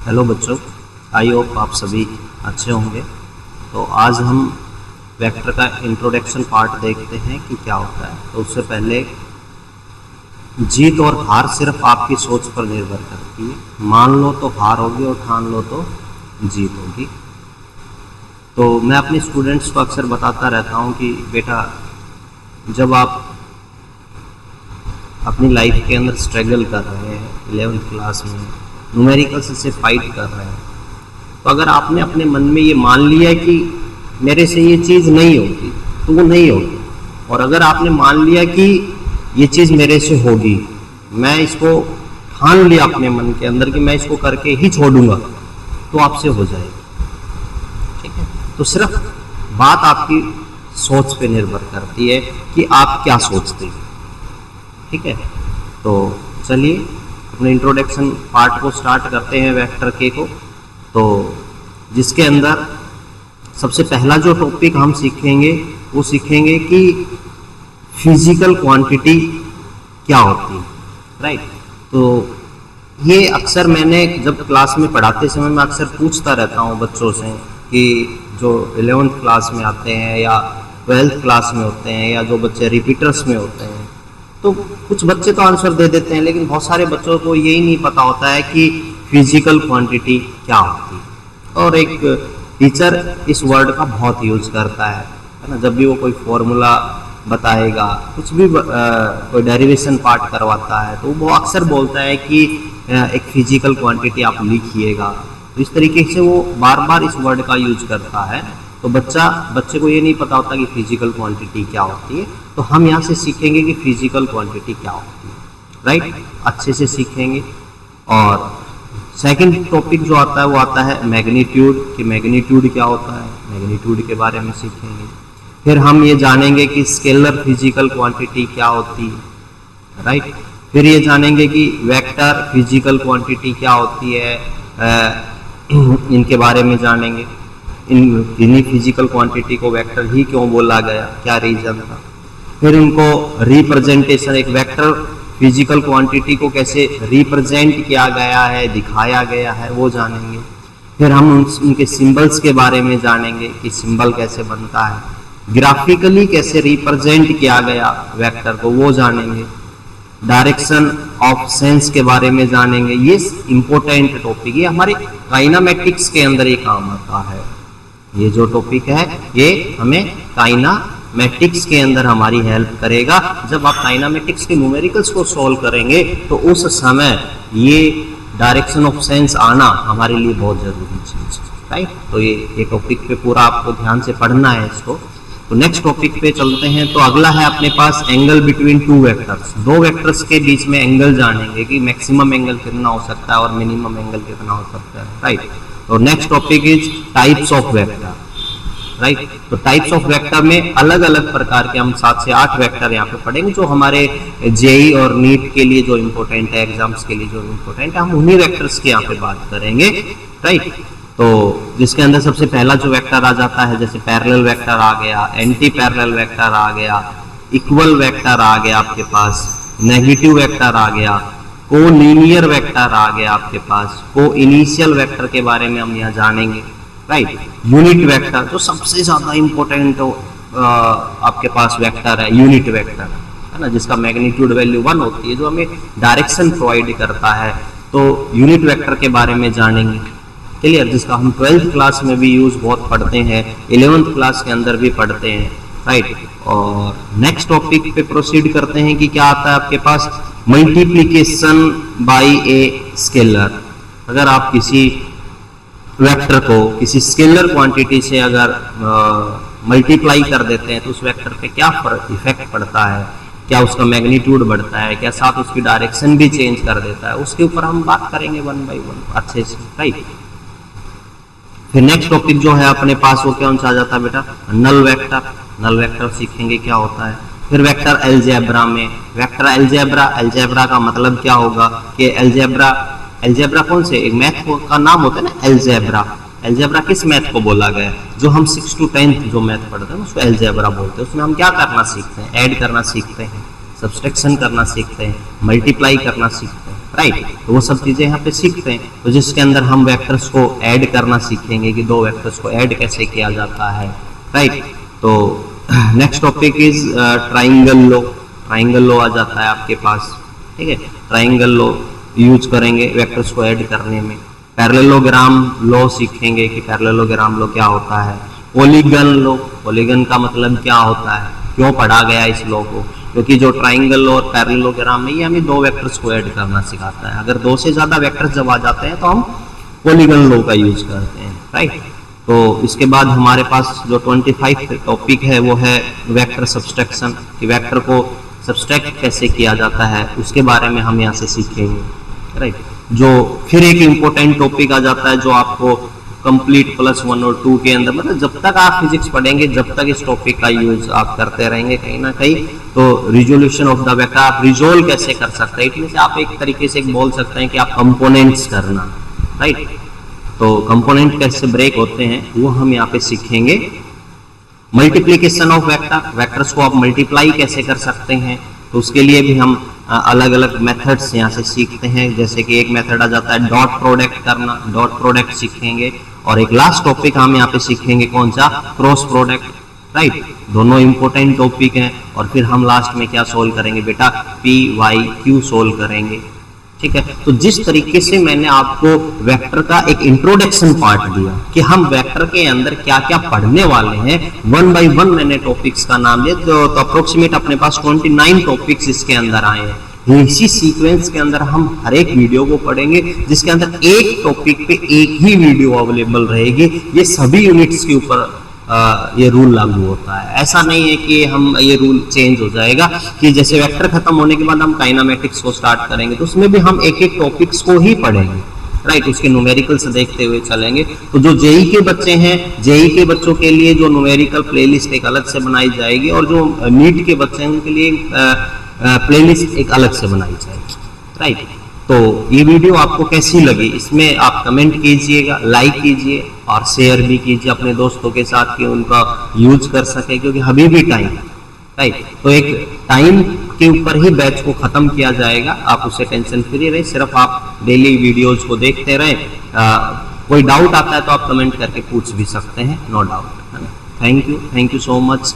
Hello बच्चों, I hope आप सभी अच्छे होंगे। तो आज हम वेक्टर का इंट्रोडक्शन पार्ट देखते हैं कि क्या होता है। तो उससे पहले जीत और हार सिर्फ आपकी सोच पर निर्भर करती है। मान लो तो हार होगी और ठान लो तो जीत होगी। तो मैं अपने स्टूडेंट्स को अक्सर बताता रहता हूँ कि बेटा, जब आप अपनी लाइफ के अंदर स्ट्रगल कर रहे हैं, 11th क्लास में न्यूमेरिकल्स से फाइट कर रहे हैं, तो अगर आपने अपने मन में ये मान लिया कि मेरे से ये चीज़ नहीं होगी तो वो नहीं होगी, और अगर आपने मान लिया कि ये चीज़ मेरे से होगी, मैं इसको ठान लिया अपने मन के अंदर कि मैं इसको करके ही छोड़ूंगा, तो आपसे हो जाएगी। ठीक है, तो सिर्फ बात आपकी सोच पे निर्भर करती है कि आप क्या सोचते हैं। ठीक है, तो चलिए अपने इंट्रोडक्शन पार्ट को स्टार्ट करते हैं वेक्टर के को। तो जिसके अंदर सबसे पहला जो टॉपिक हम सीखेंगे वो सीखेंगे कि फिजिकल क्वांटिटी क्या होती है। राइट, तो ये अक्सर मैंने जब क्लास में पढ़ाते समय मैं अक्सर पूछता रहता हूँ बच्चों से कि जो 11th क्लास में आते हैं या 12th क्लास में होते हैं या जो बच्चे रिपीटर्स में होते हैं, तो कुछ बच्चे तो आंसर दे देते हैं, लेकिन बहुत सारे बच्चों को यही नहीं पता होता है कि फिजिकल क्वांटिटी क्या होती है। और एक टीचर इस वर्ड का बहुत यूज करता है ना, जब भी वो कोई फॉर्मूला बताएगा, कुछ भी कोई डेरिवेशन पार्ट करवाता है, तो वो अक्सर बोलता है कि एक फिजिकल क्वांटिटी आप लिखिएगा। तो इस तरीके से वो बार बार इस वर्ड का यूज करता है। तो बच्चे को ये नहीं पता होता कि फिजिकल क्वांटिटी क्या होती है। तो हम यहाँ से सीखेंगे कि फिजिकल क्वांटिटी क्या होती है। राइट, अच्छे से सीखेंगे। और सेकंड टॉपिक जो आता है वो आता है मैग्नीट्यूड, कि मैग्नीट्यूड क्या होता है, मैग्नीट्यूड के बारे में सीखेंगे। फिर हम ये जानेंगे कि स्केलर फिजिकल क्वांटिटी क्या होती है। राइट, फिर ये जानेंगे कि वेक्टर फिजिकल क्वांटिटी क्या होती है, इनके बारे में जानेंगे। इन्हीं फिजिकल क्वांटिटी को वेक्टर ही क्यों बोला गया, क्या रीजन था। फिर इनको रिप्रेजेंटेशन, एक वेक्टर फिजिकल क्वांटिटी को कैसे रिप्रेजेंट किया गया है, दिखाया गया है, वो जानेंगे। फिर हम उनके सिंबल्स के बारे में जानेंगे कि सिंबल कैसे बनता है, ग्राफिकली कैसे रिप्रेजेंट किया गया वेक्टर को, वो जानेंगे। डायरेक्शन ऑफ सेंस के बारे में जानेंगे। ये इंपॉर्टेंट टॉपिक है, हमारे काइनामेटिक्स के अंदर ये काम आता है। ये जो टॉपिक है ये हमें काइनामेटिक्स के अंदर हमारी हेल्प करेगा। जब आप काइनामेटिक्स के न्यूमेरिकल्स को सॉल्व करेंगे तो उस समय ये डायरेक्शन ऑफ सेंस आना हमारे लिए बहुत जरूरी चीज है। राइट, तो ये टॉपिक पे पूरा आपको ध्यान से पढ़ना है इसको। तो नेक्स्ट टॉपिक पे चलते हैं। तो अगला है अपने पास एंगल बिटवीन टू वेक्टर्स। दो वेक्टर्स के बीच में एंगल जानेंगे कि मैक्सिमम एंगल कितना हो सकता है और मिनिमम एंगल कितना हो सकता है। राइट, तो next topic is types of vector. Right, तो टाइप्स ऑफ वेक्टर में अलग अलग प्रकार के हम 7 से 8 वेक्टर यहाँ पे पढ़ेंगे, जो हमारे जेई और नीट के लिए जो इम्पोर्टेंट है, एग्जाम्स के लिए जो इम्पोर्टेंट है, हम उन्हीं वेक्टर्स की यहाँ पे बात करेंगे। राइट, तो जिसके अंदर सबसे पहला जो वेक्टर आ जाता है, जैसे पैरेलल वेक्टर आ गया, एंटी पैरेलल वेक्टर आ गया, इक्वल वेक्टर आ गया आपके पास, नेगेटिव वेक्टर आ गया, को लीनियर वेक्टर आ गया आपके पास, को इनिशियल वेक्टर के बारे में हम यहाँ जानेंगे। राइट, यूनिट वेक्टर जो सबसे ज्यादा इंपॉर्टेंट आपके पास वेक्टर है, यूनिट वेक्टर है ना, जिसका मैग्नीट्यूड वैल्यू 1 होती है, जो हमें डायरेक्शन प्रोवाइड करता है। तो यूनिट वेक्टर के बारे में जानेंगे। क्लियर, जिसका हम 12th क्लास में भी यूज बहुत पढ़ते हैं, 11th क्लास के अंदर भी पढ़ते हैं। राइट, और नेक्स्ट टॉपिक पे प्रोसीड करते हैं कि क्या आता है आपके पास, मल्टीप्लिकेशन बाय ए स्केलर। अगर आप किसी वेक्टर को किसी स्केलर क्वांटिटी से अगर मल्टीप्लाई कर देते हैं तो उस वेक्टर पे क्या इफेक्ट पड़ता है, क्या उसका मैग्नीट्यूड बढ़ता है, क्या साथ उसकी डायरेक्शन भी चेंज कर देता है, उसके ऊपर हम बात करेंगे 1 by 1 अच्छे से। राइट, फिर नेक्स्ट टॉपिक जो है अपने पास वो कौन सा आ जाता है बेटा, नल वेक्टर। नल वेक्टर सीखेंगे क्या होता है। फिर वेक्टर अलजेब्रा में, वेक्टर अलजेब्रा का मतलब क्या होगा कि अलजेब्रा कौन से एक मैथ का नाम होता है ना, अलजेब्रा। अलजेब्रा किस मैथ को बोला गया, जो हम 6 to 10th जो मैथ पढ़ते हैं उसको अलजेब्रा बोलते हैं। उसमें हम क्या करना सीखते हैं, ऐड करना सीखते हैं, सब्सट्रैक्शन करना सीखते हैं, मल्टीप्लाई करना सीखते हैं। राइट। तो वो सब चीजें यहाँ पे सीखते हैं, तो जिसके अंदर हम वेक्टर्स को ऐड करना सीखेंगे कि दो वेक्टर्स को ऐड कैसे किया जाता है, राइट। तो next topic is triangle law. Triangle law आ जाता है आपके पास, ठीक है। ट्राइंगल लो यूज करेंगे वेक्टर्स को ऐड करने में। पैरेललोग्राम लो सीखेंगे कि पैरेललोग्राम लो क्या होता है। पॉलीगन लो, पॉलीगन का मतलब क्या होता है, क्यों पढ़ा गया इस लो को, क्योंकि जो ट्राइंगल लो और पैरेललोग्राम में ये हमें दो वेक्टर्स को ऐड करना सिखाता है। अगर दो से ज्यादा वेक्टर्स जब आ जाते हैं तो हम पॉलीगन लो का यूज करते हैं, राइट। तो इसके बाद हमारे पास जो 25 टॉपिक है वो है वेक्टर सब्सट्रैक्शन, कि वेक्टर को सब्सट्रैक्ट कैसे किया जाता है उसके बारे में हम यहाँ से सीखेंगे, राइट। जो फिर एक इम्पोर्टेंट टॉपिक आ जाता है जो आपको कंप्लीट +1 और 2 के अंदर, मतलब जब तक आप फिजिक्स पढ़ेंगे जब तक इस टॉपिक का यूज आप करते रहेंगे कहीं ना कहीं, तो रिजोल्यूशन ऑफ द वेक्टर, आप रिजोल्व कैसे कर सकते हैं, इसमें से आप एक तरीके से बोल सकते हैं कि आप कंपोनेंट्स करना, राइट। तो कंपोनेंट कैसे ब्रेक होते हैं वो हम यहाँ पे सीखेंगे। मल्टीप्लीकेशन ऑफ वेक्टर, वेक्टर्स को आप मल्टीप्लाई कैसे कर सकते हैं, तो उसके लिए भी हम अलग अलग मेथड्स यहाँ से सीखते हैं। जैसे कि एक मेथड आ जाता है डॉट प्रोडक्ट करना, डॉट प्रोडक्ट सीखेंगे। और एक लास्ट टॉपिक हम यहाँ पे सीखेंगे कौन सा, क्रॉस प्रोडक्ट, राइट। दोनों इंपॉर्टेंट टॉपिक हैं। और फिर हम लास्ट में क्या सोल्व करेंगे बेटा, पी वाई क्यू सोल्व करेंगे, ठीक है। तो जिस तरीके से मैंने आपको वेक्टर का एक इंट्रोडक्शन पार्ट दिया कि हम वेक्टर के अंदर क्या क्या पढ़ने वाले हैं, 1 बाय 1 मैंने टॉपिक्स का नाम लिया, तो अप्रोक्सीमेट अपने पास 29 टॉपिक्स इसके अंदर आए हैं। इसी सीक्वेंस के अंदर हम हर एक वीडियो को पढ़ेंगे, जिसके अंदर एक टॉपिक पे एक ही वीडियो अवेलेबल रहेगी। ये सभी यूनिट्स के ऊपर ये रूल लागू होता है। ऐसा नहीं है कि हम ये रूल चेंज हो जाएगा कि जैसे वेक्टर खत्म होने के बाद हम काइनामेटिक्स को स्टार्ट करेंगे तो उसमें भी हम एक एक टॉपिक्स को ही पढ़ेंगे, राइट। उसके न्यूमेरिकल्स देखते हुए चलेंगे। तो जो जेई के बच्चे हैं, जेई के बच्चों के लिए जो न्यूमेरिकल प्लेलिस्ट एक अलग से बनाई जाएगी, और जो नीट के बच्चे हैं उनके लिए प्लेलिस्ट एक अलग से बनाई जाएगी, राइट। तो ये वीडियो आपको कैसी लगी, इसमें आप कमेंट कीजिएगा, लाइक कीजिए और शेयर भी कीजिए अपने दोस्तों के साथ कि उनका यूज कर सके, क्योंकि अभी भी टाइम, राइट। तो एक टाइम के ऊपर ही बैच को खत्म किया जाएगा, आप उससे टेंशन फ्री रहे, सिर्फ आप डेली वीडियोज को देखते रहें। कोई डाउट आता है तो आप कमेंट करके पूछ भी सकते हैं, नो डाउट, है ना। Thank you so much.